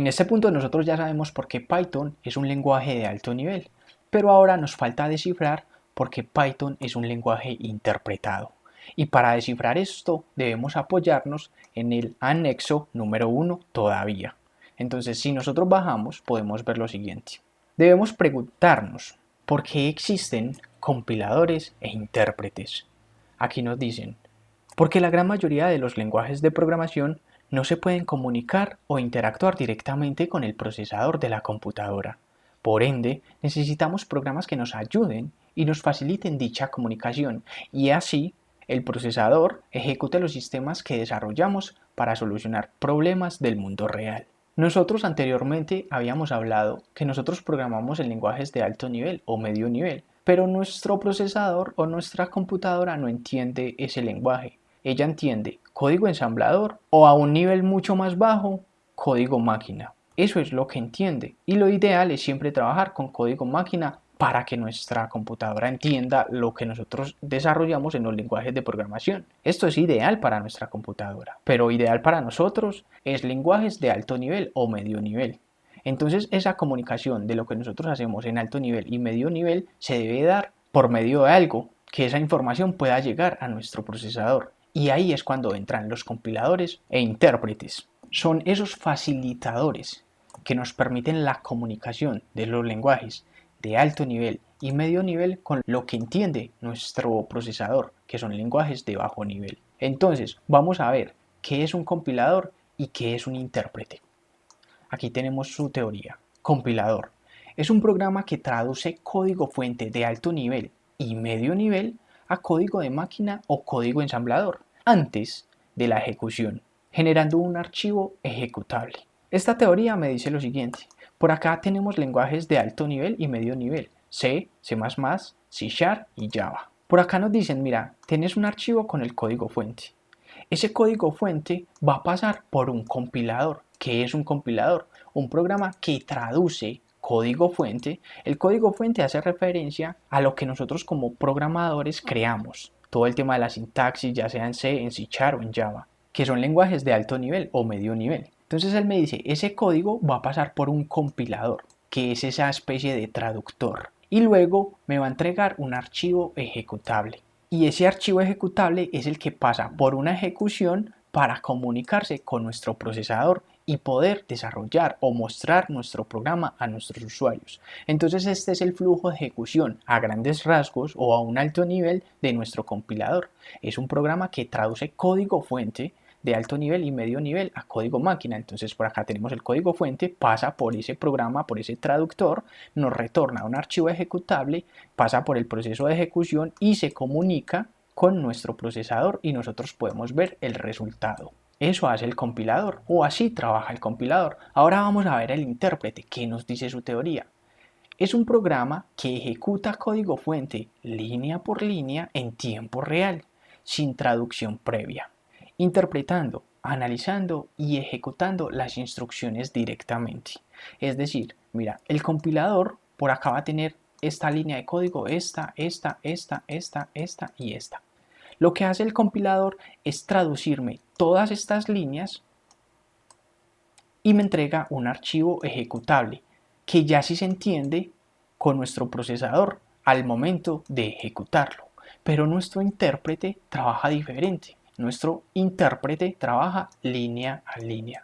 En este punto nosotros ya sabemos por qué Python es un lenguaje de alto nivel, pero ahora nos falta descifrar por qué Python es un lenguaje interpretado. Y para descifrar esto debemos apoyarnos en el anexo número 1 todavía. Entonces, si nosotros bajamos, podemos ver lo siguiente. Debemos preguntarnos por qué existen compiladores e intérpretes. Aquí nos dicen, porque la gran mayoría de los lenguajes de programación no se pueden comunicar o interactuar directamente con el procesador de la computadora. Por ende, necesitamos programas que nos ayuden y nos faciliten dicha comunicación y así el procesador ejecute los sistemas que desarrollamos para solucionar problemas del mundo real. Nosotros anteriormente habíamos hablado que nosotros programamos en lenguajes de alto nivel o medio nivel, pero nuestro procesador o nuestra computadora no entiende ese lenguaje. Ella entiende código ensamblador o a un nivel mucho más bajo, código máquina. Eso es lo que entiende y lo ideal es siempre trabajar con código máquina para que nuestra computadora entienda lo que nosotros desarrollamos en los lenguajes de programación. Esto es ideal para nuestra computadora, pero ideal para nosotros es lenguajes de alto nivel o medio nivel. Entonces esa comunicación de lo que nosotros hacemos en alto nivel y medio nivel se debe dar por medio de algo que esa información pueda llegar a nuestro procesador. Y ahí es cuando entran los compiladores e intérpretes. Son esos facilitadores que nos permiten la comunicación de los lenguajes de alto nivel y medio nivel con lo que entiende nuestro procesador, que son lenguajes de bajo nivel. Entonces, vamos a ver qué es un compilador y qué es un intérprete. Aquí tenemos su teoría. Compilador. Es un programa que traduce código fuente de alto nivel y medio nivel a código de máquina o código ensamblador antes de la ejecución, generando un archivo ejecutable. Esta teoría me dice lo siguiente. Por acá tenemos lenguajes de alto nivel y medio nivel. C, C++, C# y Java. Por acá nos dicen, mira, tienes un archivo con el código fuente. Ese código fuente va a pasar por un compilador. ¿Qué es un compilador? Un programa que traduce código fuente. El código fuente hace referencia a lo que nosotros como programadores creamos. Todo el tema de la sintaxis, ya sea en C, en C# o en Java, que son lenguajes de alto nivel o medio nivel. Entonces él me dice, ese código va a pasar por un compilador, que es esa especie de traductor. Y luego me va a entregar un archivo ejecutable. Y ese archivo ejecutable es el que pasa por una ejecución para comunicarse con nuestro procesador y poder desarrollar o mostrar nuestro programa a nuestros usuarios. Entonces este es el flujo de ejecución a grandes rasgos o a un alto nivel de nuestro compilador. Es un programa que traduce código fuente de alto nivel y medio nivel a código máquina. Entonces por acá tenemos el código fuente, pasa por ese programa, por ese traductor, nos retorna un archivo ejecutable, pasa por el proceso de ejecución y se comunica con nuestro procesador y nosotros podemos ver el resultado. Eso hace el compilador, o así trabaja el compilador. Ahora vamos a ver el intérprete, ¿qué nos dice su teoría? Es un programa que ejecuta código fuente línea por línea en tiempo real, sin traducción previa, interpretando, analizando y ejecutando las instrucciones directamente. Es decir, mira, el compilador por acá va a tener esta línea de código, esta y esta. Lo que hace el compilador es traducirme todas estas líneas y me entrega un archivo ejecutable que ya sí se entiende con nuestro procesador al momento de ejecutarlo. Pero nuestro intérprete trabaja diferente. Nuestro intérprete trabaja línea a línea.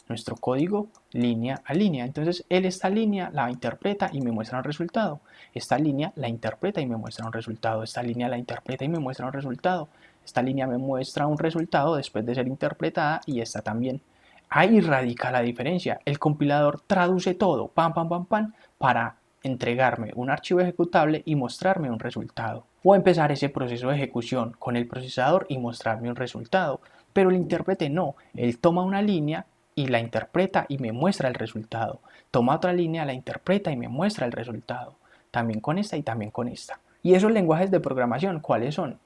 Nuestro código línea a línea. Entonces él esta línea la interpreta y me muestra un resultado. Esta línea la interpreta y me muestra un resultado. Esta línea la interpreta y me muestra un resultado. Esta línea me muestra un resultado después de ser interpretada y esta también. Ahí radica la diferencia. El compilador traduce todo, pam, pam, pam, pam, para entregarme un archivo ejecutable y mostrarme un resultado. O empezar ese proceso de ejecución con el procesador y mostrarme un resultado. Pero el intérprete no. Él toma una línea y la interpreta y me muestra el resultado. Toma otra línea, la interpreta y me muestra el resultado. También con esta y también con esta. ¿Y esos lenguajes de programación cuáles son?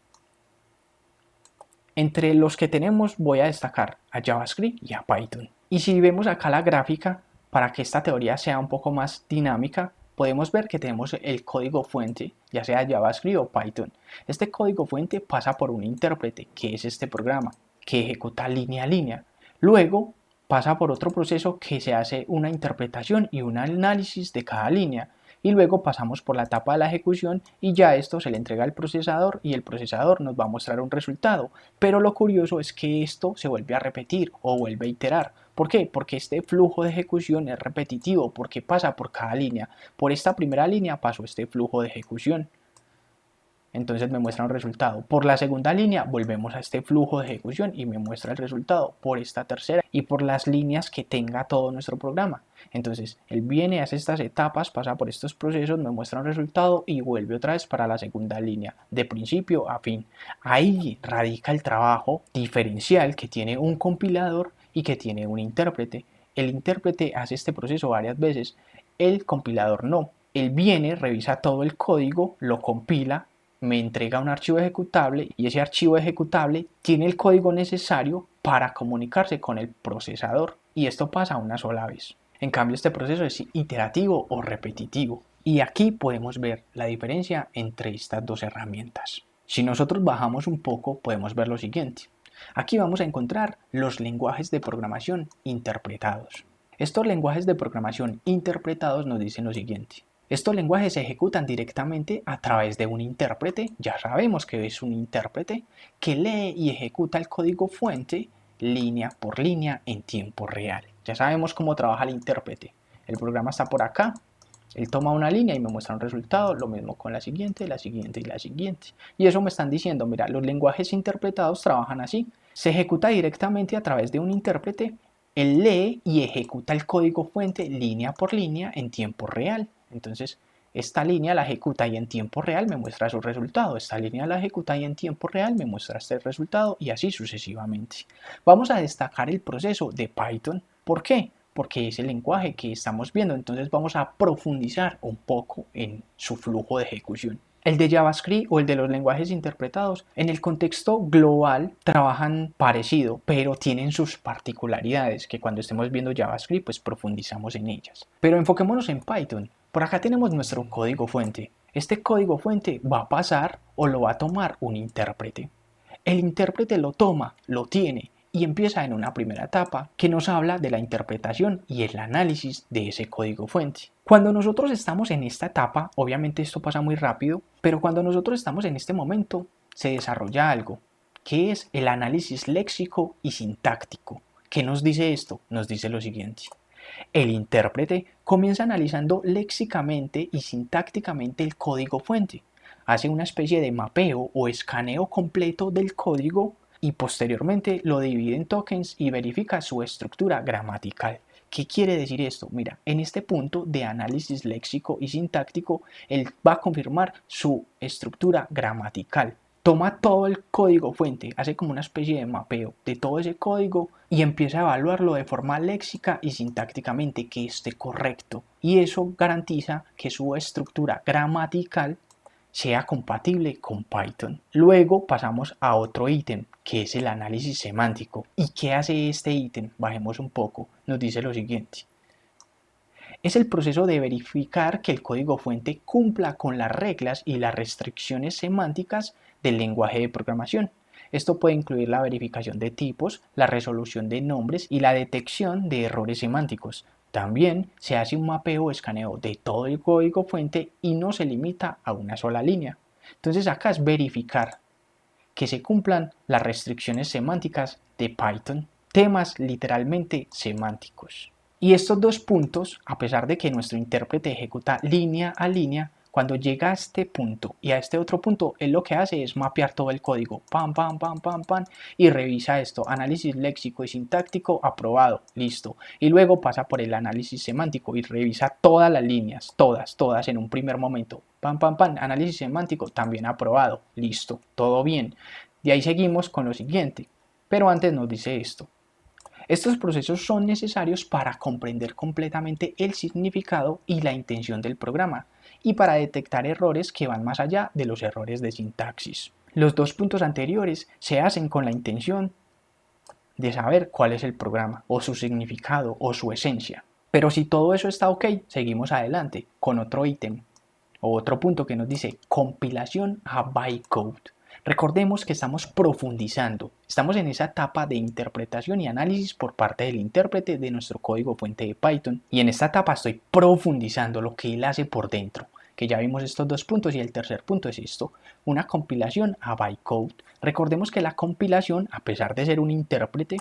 Entre los que tenemos voy a destacar a JavaScript y a Python. Y si vemos acá la gráfica, para que esta teoría sea un poco más dinámica, podemos ver que tenemos el código fuente, ya sea JavaScript o Python. Este código fuente pasa por un intérprete, que es este programa, que ejecuta línea a línea. Luego pasa por otro proceso que se hace una interpretación y un análisis de cada línea. Y luego pasamos por la etapa de la ejecución y ya esto se le entrega al procesador y el procesador nos va a mostrar un resultado. Pero lo curioso es que esto se vuelve a repetir o vuelve a iterar. ¿Por qué? Porque este flujo de ejecución es repetitivo, porque pasa por cada línea. Por esta primera línea pasó este flujo de ejecución. Entonces me muestra un resultado. Por la segunda línea volvemos a este flujo de ejecución y me muestra el resultado por esta tercera y por las líneas que tenga todo nuestro programa. Entonces él viene, hace estas etapas, pasa por estos procesos, me muestra un resultado y vuelve otra vez para la segunda línea, de principio a fin. Ahí radica el trabajo diferencial que tiene un compilador y que tiene un intérprete. El intérprete hace este proceso varias veces, el compilador no. Él viene, revisa todo el código, lo compila, me entrega un archivo ejecutable y ese archivo ejecutable tiene el código necesario para comunicarse con el procesador y esto pasa una sola vez. En cambio este proceso es iterativo o repetitivo y aquí podemos ver la diferencia entre estas dos herramientas. Si nosotros bajamos un poco podemos ver lo siguiente. Aquí vamos a encontrar los lenguajes de programación interpretados. Estos lenguajes de programación interpretados nos dicen lo siguiente. Estos lenguajes se ejecutan directamente a través de un intérprete, ya sabemos que es un intérprete, que lee y ejecuta el código fuente línea por línea en tiempo real. Ya sabemos cómo trabaja el intérprete. El programa está por acá, él toma una línea y me muestra un resultado, lo mismo con la siguiente, la siguiente y la siguiente. Y eso me están diciendo, mira, los lenguajes interpretados trabajan así. Se ejecuta directamente a través de un intérprete, él lee y ejecuta el código fuente línea por línea en tiempo real. Entonces, esta línea la ejecuta y en tiempo real me muestra su resultado. Esta línea la ejecuta y en tiempo real me muestra este resultado y así sucesivamente. Vamos a destacar el proceso de Python. ¿Por qué? Porque es el lenguaje que estamos viendo. Entonces vamos a profundizar un poco en su flujo de ejecución. El de JavaScript o el de los lenguajes interpretados en el contexto global trabajan parecido, pero tienen sus particularidades que cuando estemos viendo JavaScript pues profundizamos en ellas. Pero enfoquémonos en Python. Por acá tenemos nuestro código fuente. Este código fuente va a pasar o lo va a tomar un intérprete. El intérprete lo toma, lo tiene y empieza en una primera etapa que nos habla de la interpretación y el análisis de ese código fuente. Cuando nosotros estamos en esta etapa, obviamente esto pasa muy rápido, pero cuando nosotros estamos en este momento se desarrolla algo, que es el análisis léxico y sintáctico. ¿Qué nos dice esto? Nos dice lo siguiente. El intérprete comienza analizando léxicamente y sintácticamente el código fuente. Hace una especie de mapeo o escaneo completo del código y posteriormente lo divide en tokens y verifica su estructura gramatical. ¿Qué quiere decir esto? Mira, en este punto de análisis léxico y sintáctico, él va a confirmar su estructura gramatical. Toma todo el código fuente, hace como una especie de mapeo de todo ese código y empieza a evaluarlo de forma léxica y sintácticamente que esté correcto. Y eso garantiza que su estructura gramatical sea compatible con Python. Luego pasamos a otro ítem, que es el análisis semántico. ¿Y qué hace este ítem? Bajemos un poco. Nos dice lo siguiente. Es el proceso de verificar que el código fuente cumpla con las reglas y las restricciones semánticas del lenguaje de programación. Esto puede incluir la verificación de tipos, la resolución de nombres y la detección de errores semánticos. También se hace un mapeo o escaneo de todo el código fuente y no se limita a una sola línea. Entonces acá es verificar que se cumplan las restricciones semánticas de Python, temas literalmente semánticos. Y estos dos puntos, a pesar de que nuestro intérprete ejecuta línea a línea, cuando llega a este punto y a este otro punto, él lo que hace es mapear todo el código, pam, pam, pam, pam, pam, y revisa esto, análisis léxico y sintáctico, aprobado, listo. Y luego pasa por el análisis semántico y revisa todas las líneas, todas en un primer momento, pam, pam, pam, análisis semántico, también aprobado, listo, todo bien. De ahí seguimos con lo siguiente, pero antes nos dice esto. Estos procesos son necesarios para comprender completamente el significado y la intención del programa y para detectar errores que van más allá de los errores de sintaxis. Los dos puntos anteriores se hacen con la intención de saber cuál es el programa o su significado o su esencia. Pero si todo eso está ok, seguimos adelante con otro ítem o otro punto que nos dice compilación a bytecode. Recordemos que estamos profundizando, Estamos en esa etapa de interpretación y análisis por parte del intérprete de nuestro código fuente de Python. Y en esta etapa estoy profundizando lo que él hace por dentro, que ya vimos estos dos puntos, y el tercer punto es esto, una compilación a bytecode. Recordemos que la compilación, a pesar de ser un intérprete,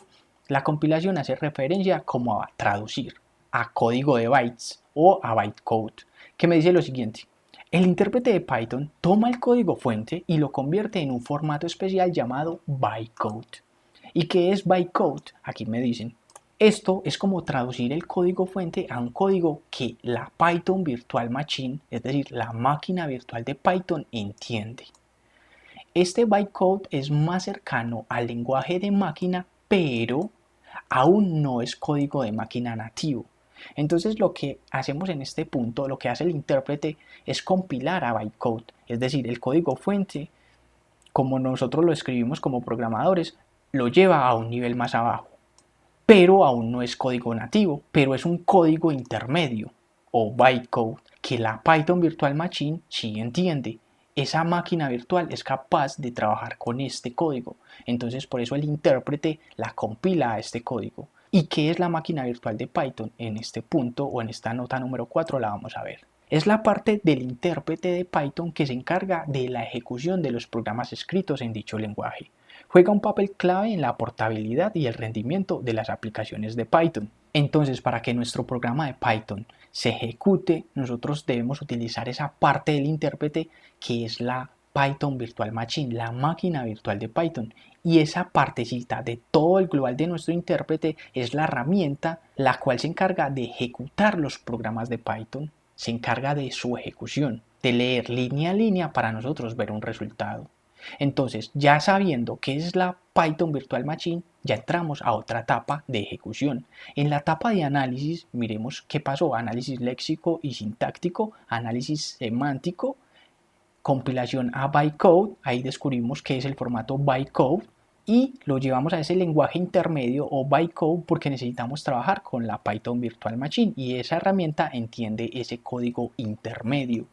la compilación hace referencia como a traducir a código de bytes o a bytecode, que me dice lo siguiente. El intérprete de Python toma el código fuente y lo convierte en un formato especial llamado bytecode. ¿Y qué es bytecode? Aquí me dicen. Esto es como traducir el código fuente a un código que la Python Virtual Machine, es decir, la máquina virtual de Python, entiende. Este bytecode es más cercano al lenguaje de máquina, pero aún no es código de máquina nativo. Entonces lo que hacemos en este punto, lo que hace el intérprete es compilar a bytecode, es decir, el código fuente, como nosotros lo escribimos como programadores, lo lleva a un nivel más abajo. Pero aún no es código nativo, pero es un código intermedio o bytecode que la Python Virtual Machine sí entiende. Esa máquina virtual es capaz de trabajar con este código. Entonces por eso el intérprete la compila a este código. ¿Y qué es la máquina virtual de Python? En este punto o en esta nota número 4 la vamos a ver. Es la parte del intérprete de Python que se encarga de la ejecución de los programas escritos en dicho lenguaje. Juega un papel clave en la portabilidad y el rendimiento de las aplicaciones de Python. Entonces, para que nuestro programa de Python se ejecute, nosotros debemos utilizar esa parte del intérprete que es la Python Virtual Machine, la máquina virtual de Python. Y esa partecita de todo el global de nuestro intérprete es la herramienta la cual se encarga de ejecutar los programas de Python, se encarga de su ejecución, de leer línea a línea para nosotros ver un resultado. Entonces, ya sabiendo qué es la Python Virtual Machine, ya entramos a otra etapa de ejecución. En la etapa de análisis, miremos qué pasó: análisis léxico y sintáctico, análisis semántico, compilación a bytecode, ahí descubrimos qué es el formato bytecode y lo llevamos a ese lenguaje intermedio o bytecode porque necesitamos trabajar con la Python Virtual Machine y esa herramienta entiende ese código intermedio.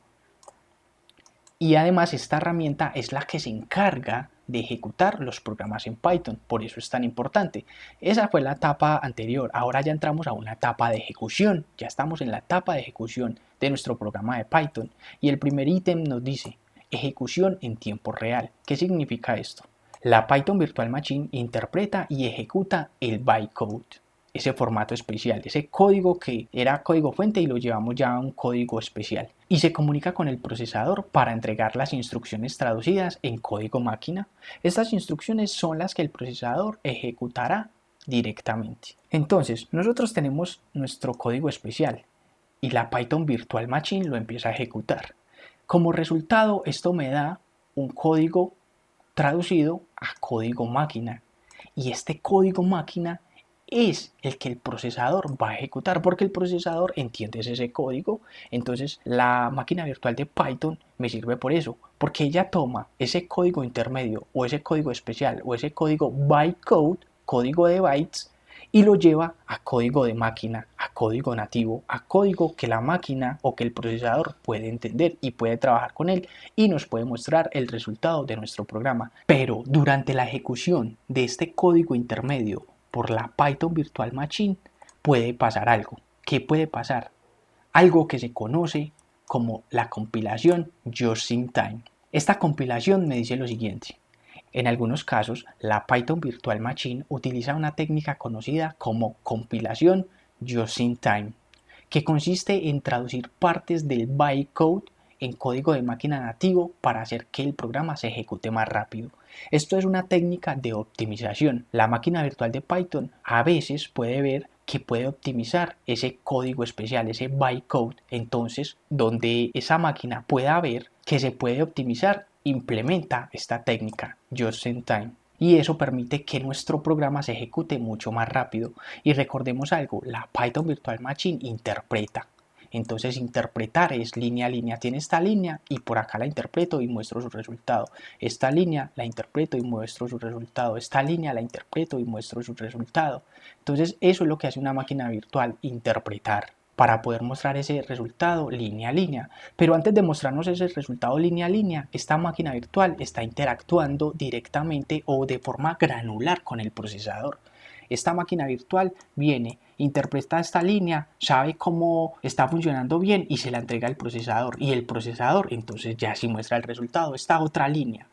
Y además esta herramienta es la que se encarga de ejecutar los programas en Python, por eso es tan importante. Esa fue la etapa anterior, ahora ya entramos a una etapa de ejecución, ya estamos en la etapa de ejecución de nuestro programa de Python y el primer ítem nos dice ejecución en tiempo real. ¿Qué significa esto? La Python Virtual Machine interpreta y ejecuta el bytecode, ese formato especial, ese código que era código fuente y lo llevamos ya a un código especial. Y se comunica con el procesador para entregar las instrucciones traducidas en código máquina. Estas instrucciones son las que el procesador ejecutará directamente. Entonces, nosotros tenemos nuestro código especial y la Python Virtual Machine lo empieza a ejecutar. Como resultado, esto me da un código traducido a código máquina. Y este código máquina es el que el procesador va a ejecutar porque el procesador entiende ese código. Entonces la máquina virtual de Python me sirve por eso, porque ella toma ese código intermedio o ese código especial o ese código bytecode, código de bytes, y lo lleva a código de máquina, a código nativo, a código que la máquina o que el procesador puede entender y puede trabajar con él y nos puede mostrar el resultado de nuestro programa. Pero durante la ejecución de este código intermedio por la Python Virtual Machine puede pasar algo. ¿Qué puede pasar? Algo que se conoce como la compilación Just in Time. Esta compilación me dice lo siguiente. En algunos casos, la Python Virtual Machine utiliza una técnica conocida como compilación Just in Time, que consiste en traducir partes del bytecode en código de máquina nativo para hacer que el programa se ejecute más rápido. Esto es una técnica de optimización. La máquina virtual de Python a veces puede ver que puede optimizar ese código especial, ese bytecode. Entonces, donde esa máquina pueda ver que se puede optimizar, implementa esta técnica Just in Time. Y eso permite que nuestro programa se ejecute mucho más rápido. Y recordemos algo, la Python Virtual Machine interpreta. Entonces interpretar es línea a línea, tiene esta línea y por acá la interpreto y muestro su resultado. Esta línea la interpreto y muestro su resultado. Esta línea la interpreto y muestro su resultado. Entonces eso es lo que hace una máquina virtual, interpretar. para poder mostrar ese resultado línea a línea. Pero antes de mostrarnos ese resultado línea a línea, esta máquina virtual está interactuando directamente o de forma granular con el procesador. Esta máquina virtual viene, interpreta esta línea, sabe cómo está funcionando bien y se la entrega al procesador. Y el procesador entonces ya sí muestra el resultado, esta otra línea.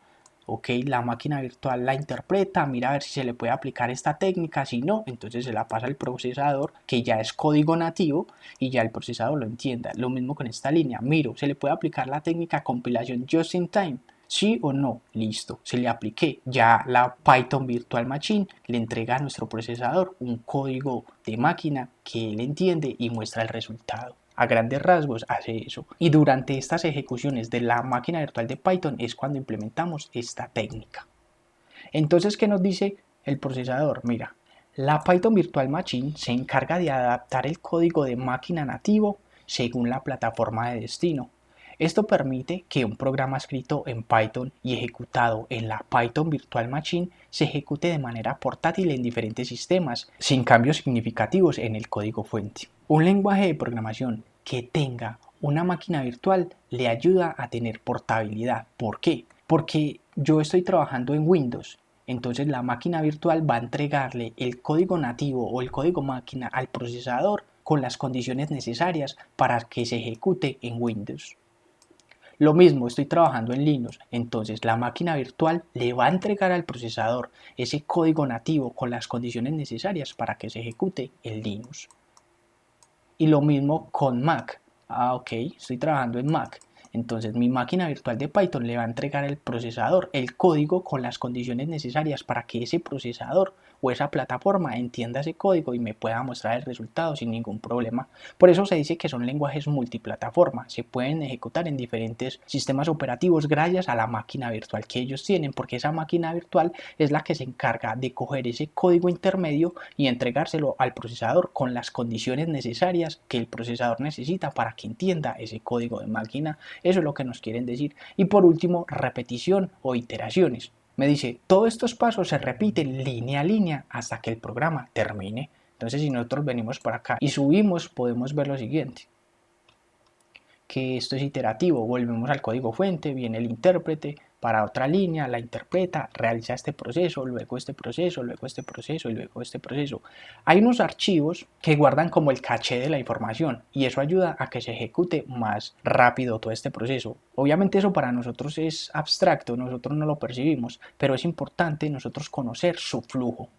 Ok, la máquina virtual la interpreta, mira a ver si se le puede aplicar esta técnica, si no, entonces se la pasa al procesador, que ya es código nativo, y ya el procesador lo entienda. Lo mismo con esta línea, miro, se le puede aplicar la técnica compilación just in time, sí o no, listo, se le apliqué. Ya la Python Virtual Machine le entrega a nuestro procesador un código de máquina que él entiende y muestra el resultado. A grandes rasgos hace eso. Y durante estas ejecuciones de la máquina virtual de Python es cuando implementamos esta técnica. Entonces, ¿qué nos dice el procesador? Mira, la Python Virtual Machine se encarga de adaptar el código de máquina nativo según la plataforma de destino. Esto permite que un programa escrito en Python y ejecutado en la Python Virtual Machine se ejecute de manera portátil en diferentes sistemas, sin cambios significativos en el código fuente. Un lenguaje de programación que tenga una máquina virtual le ayuda a tener portabilidad. ¿Por qué? Porque yo estoy trabajando en Windows, entonces la máquina virtual va a entregarle el código nativo o el código máquina al procesador con las condiciones necesarias para que se ejecute en Windows. Lo mismo, estoy trabajando en Linux, entonces la máquina virtual le va a entregar al procesador ese código nativo con las condiciones necesarias para que se ejecute en Linux. Y lo mismo con Mac. Ok, estoy trabajando en Mac. Entonces mi máquina virtual de Python le va a entregar al procesador el código con las condiciones necesarias para que ese procesador o esa plataforma entienda ese código y me pueda mostrar el resultado sin ningún problema. Por eso se dice que son lenguajes multiplataforma. Se pueden ejecutar en diferentes sistemas operativos gracias a la máquina virtual que ellos tienen, porque esa máquina virtual es la que se encarga de coger ese código intermedio y entregárselo al procesador con las condiciones necesarias que el procesador necesita para que entienda ese código de máquina. Eso es lo que nos quieren decir. Y por último, repetición o iteraciones. Me dice, todos estos pasos se repiten línea a línea hasta que el programa termine. Entonces, si nosotros venimos por acá y subimos, podemos ver lo siguiente. Que esto es iterativo, volvemos al código fuente, viene el intérprete para otra línea, la interpreta, realiza este proceso, luego este proceso, luego este proceso y luego este proceso. Hay unos archivos que guardan como el caché de la información y eso ayuda a que se ejecute más rápido todo este proceso. Obviamente eso para nosotros es abstracto, nosotros no lo percibimos, pero es importante nosotros conocer su flujo.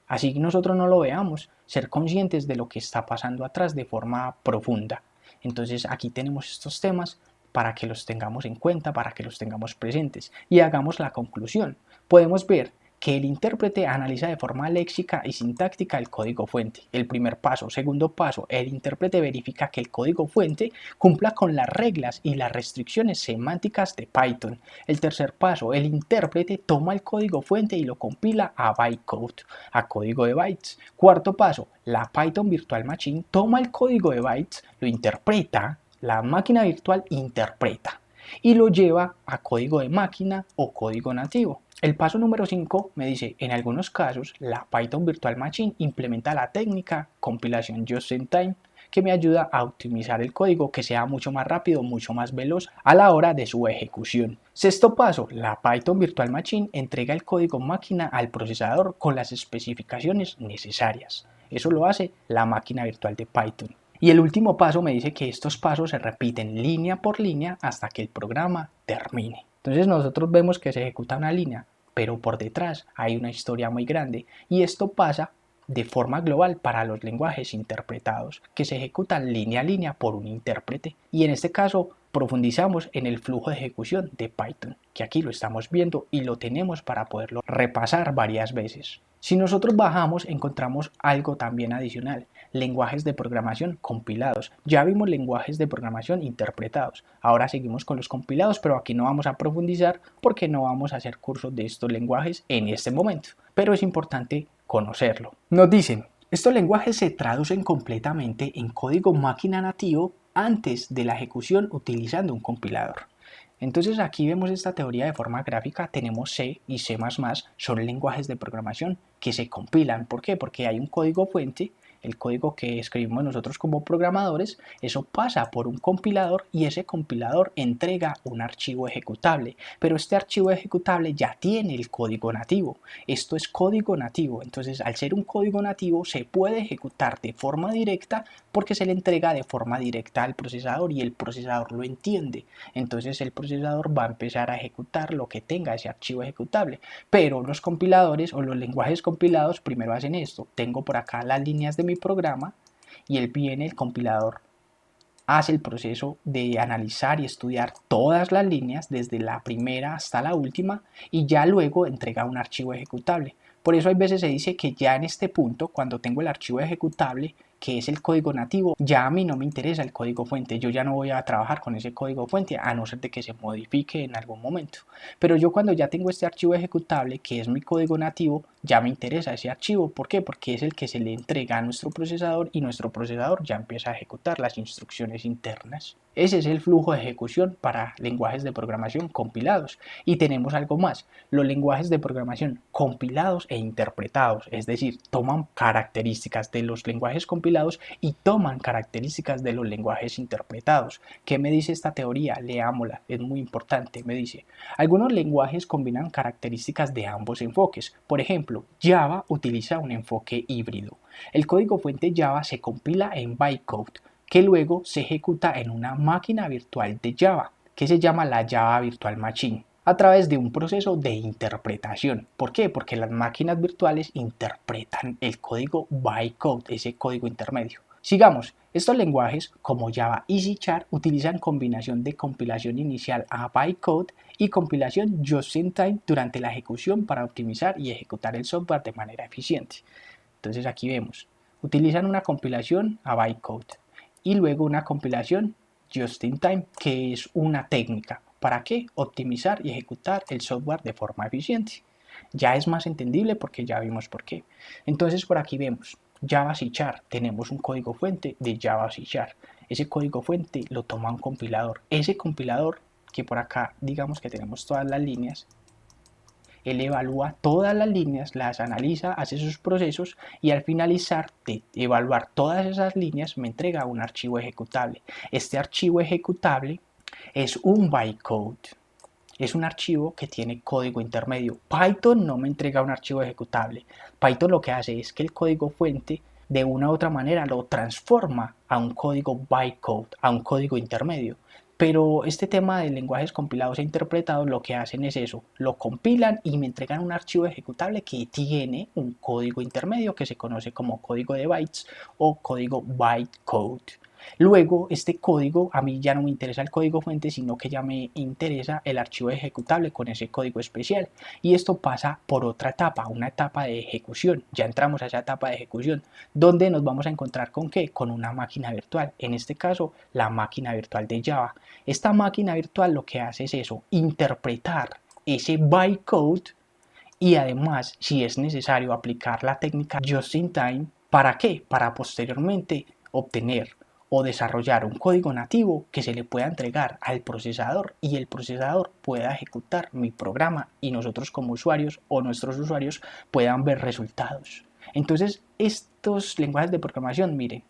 Así que nosotros no lo veamos, ser conscientes de lo que está pasando atrás de forma profunda. Entonces aquí tenemos estos temas para que los tengamos en cuenta, para que los tengamos presentes y hagamos la conclusión. Podemos ver que el intérprete analiza de forma léxica y sintáctica el código fuente. El primer paso. Segundo paso, el intérprete verifica que el código fuente cumpla con las reglas y las restricciones semánticas de Python. El tercer paso, el intérprete toma el código fuente y lo compila a bytecode, a código de bytes. Cuarto paso, la Python Virtual Machine toma el código de bytes, lo interpreta, la máquina virtual interpreta y lo lleva a código de máquina o código nativo. El paso número 5 me dice, en algunos casos, la Python Virtual Machine implementa la técnica compilación just in time, que me ayuda a optimizar el código que sea mucho más rápido, mucho más veloz a la hora de su ejecución. Sexto paso, la Python Virtual Machine entrega el código máquina al procesador con las especificaciones necesarias. Eso lo hace la máquina virtual de Python. Y el último paso me dice que estos pasos se repiten línea por línea hasta que el programa termine. Entonces nosotros vemos que se ejecuta una línea, pero por detrás hay una historia muy grande y esto pasa de forma global para los lenguajes interpretados, que se ejecutan línea a línea por un intérprete. Y en este caso profundizamos en el flujo de ejecución de Python, que aquí lo estamos viendo y lo tenemos para poderlo repasar varias veces. Si nosotros bajamos encontramos algo también adicional, lenguajes de programación compilados. Ya vimos lenguajes de programación interpretados, ahora seguimos con los compilados, pero aquí no vamos a profundizar porque no vamos a hacer cursos de estos lenguajes en este momento, pero es importante conocerlo. Nos dicen, estos lenguajes se traducen completamente en código máquina nativo antes de la ejecución utilizando un compilador. Entonces aquí vemos esta teoría de forma gráfica, tenemos C y C++, son lenguajes de programación que se compilan. ¿Por qué? Porque hay un código fuente, el código que escribimos nosotros como programadores, eso pasa por un compilador y ese compilador entrega un archivo ejecutable, pero este archivo ejecutable ya tiene el código nativo. Esto es código nativo, entonces al ser un código nativo se puede ejecutar de forma directa porque se le entrega de forma directa al procesador y el procesador lo entiende. Entonces el procesador va a empezar a ejecutar lo que tenga ese archivo ejecutable, pero los compiladores o los lenguajes compilados primero hacen esto. Tengo por acá las líneas de mi programa y el compilador hace el proceso de analizar y estudiar todas las líneas desde la primera hasta la última y ya luego entrega un archivo ejecutable. Por eso hay veces se dice que ya en este punto, cuando tengo el archivo ejecutable, que es el código nativo, ya a mí no me interesa el código fuente, yo ya no voy a trabajar con ese código fuente a no ser de que se modifique en algún momento. Pero yo cuando ya tengo este archivo ejecutable, que es mi código nativo, ya me interesa ese archivo. ¿Por qué? Porque es el que se le entrega a nuestro procesador y nuestro procesador ya empieza a ejecutar las instrucciones internas. Ese es el flujo de ejecución para lenguajes de programación compilados. Y tenemos algo más, los lenguajes de programación compilados e interpretados, es decir, toman características de los lenguajes compilados y toman características de los lenguajes interpretados. ¿Qué me dice esta teoría? Leámosla, es muy importante. Me dice, algunos lenguajes combinan características de ambos enfoques. Por ejemplo, Java utiliza un enfoque híbrido. El código fuente Java se compila en bytecode, que luego se ejecuta en una máquina virtual de Java, que se llama la Java Virtual Machine, a través de un proceso de interpretación. ¿Por qué? Porque las máquinas virtuales interpretan el código bytecode, ese código intermedio. Sigamos, estos lenguajes como Java y C# utilizan combinación de compilación inicial a bytecode y compilación just-in-time durante la ejecución para optimizar y ejecutar el software de manera eficiente. Entonces aquí vemos, utilizan una compilación a bytecode y luego una compilación just-in-time, que es una técnica. ¿Para qué? Optimizar y ejecutar el software de forma eficiente. Ya es más entendible porque ya vimos por qué. Entonces por aquí vemos Java C#, tenemos un código fuente de Java C#. Ese código fuente lo toma un compilador. Ese compilador, que por acá digamos que tenemos todas las líneas, él evalúa todas las líneas, las analiza, hace sus procesos y al finalizar de evaluar todas esas líneas me entrega un archivo ejecutable. Este archivo ejecutable es un bytecode. Es un archivo que tiene código intermedio. Python no me entrega un archivo ejecutable. Python lo que hace es que el código fuente de una u otra manera lo transforma a un código bytecode, a un código intermedio. Pero este tema de lenguajes compilados e interpretados lo que hacen es eso, lo compilan y me entregan un archivo ejecutable que tiene un código intermedio que se conoce como código de bytes o código bytecode. Luego, este código, a mí ya no me interesa el código fuente, sino que ya me interesa el archivo ejecutable con ese código especial. Y esto pasa por otra etapa, una etapa de ejecución. Ya entramos a esa etapa de ejecución, donde nos vamos a encontrar con ¿qué? Con una máquina virtual. En este caso, la máquina virtual de Java. Esta máquina virtual lo que hace es eso, interpretar ese bytecode y además, si es necesario, aplicar la técnica just in time. ¿Para qué? Para posteriormente obtener o desarrollar un código nativo que se le pueda entregar al procesador y el procesador pueda ejecutar mi programa y nosotros como usuarios o nuestros usuarios puedan ver resultados. Entonces, estos lenguajes de programación, miren,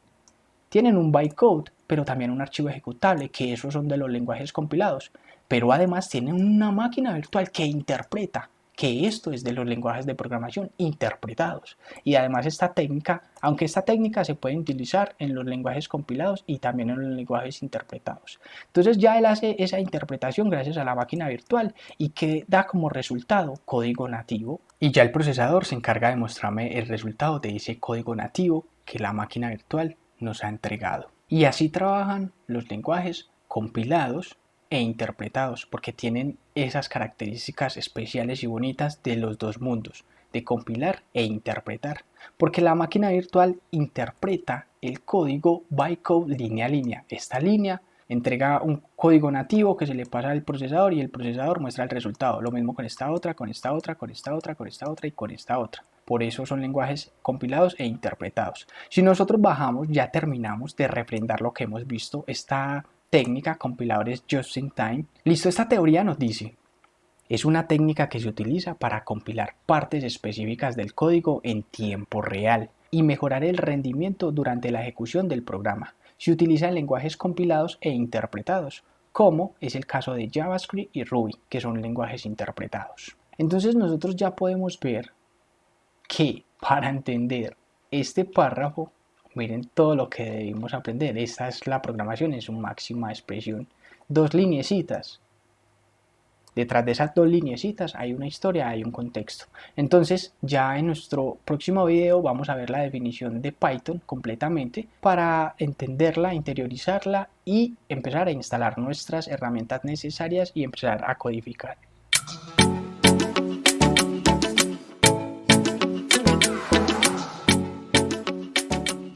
tienen un bytecode, pero también un archivo ejecutable, que esos son de los lenguajes compilados, pero además tienen una máquina virtual que interpreta, que esto es de los lenguajes de programación interpretados. Y además esta técnica, aunque esta técnica se puede utilizar en los lenguajes compilados y también en los lenguajes interpretados. Entonces ya él hace esa interpretación gracias a la máquina virtual y que da como resultado código nativo. Y ya el procesador se encarga de mostrarme el resultado de ese código nativo que la máquina virtual nos ha entregado. Y así trabajan los lenguajes compilados e interpretados, porque tienen esas características especiales y bonitas de los dos mundos, de compilar e interpretar, porque la máquina virtual interpreta el código bytecode línea a línea. Esta línea entrega un código nativo que se le pasa al procesador y el procesador muestra el resultado. Lo mismo con esta otra, con esta otra, con esta otra, con esta otra y con esta otra. Por eso son lenguajes compilados e interpretados. Si nosotros bajamos, ya terminamos de refrendar lo que hemos visto, esta técnica, compiladores just in time. Listo, esta teoría nos dice, Es una técnica que se utiliza para compilar partes específicas del código en tiempo real y mejorar el rendimiento durante la ejecución del programa. Se utilizan lenguajes compilados e interpretados, como es el caso de JavaScript y Ruby, que son lenguajes interpretados. Entonces nosotros ya podemos ver que para entender este párrafo, miren todo lo que debemos aprender. Esta es la programación en su máxima expresión. Dos lineecitas. Detrás de esas dos lineecitas hay una historia, hay un contexto. Entonces ya en nuestro próximo video vamos a ver la definición de Python completamente para entenderla, interiorizarla y empezar a instalar nuestras herramientas necesarias y empezar a codificar.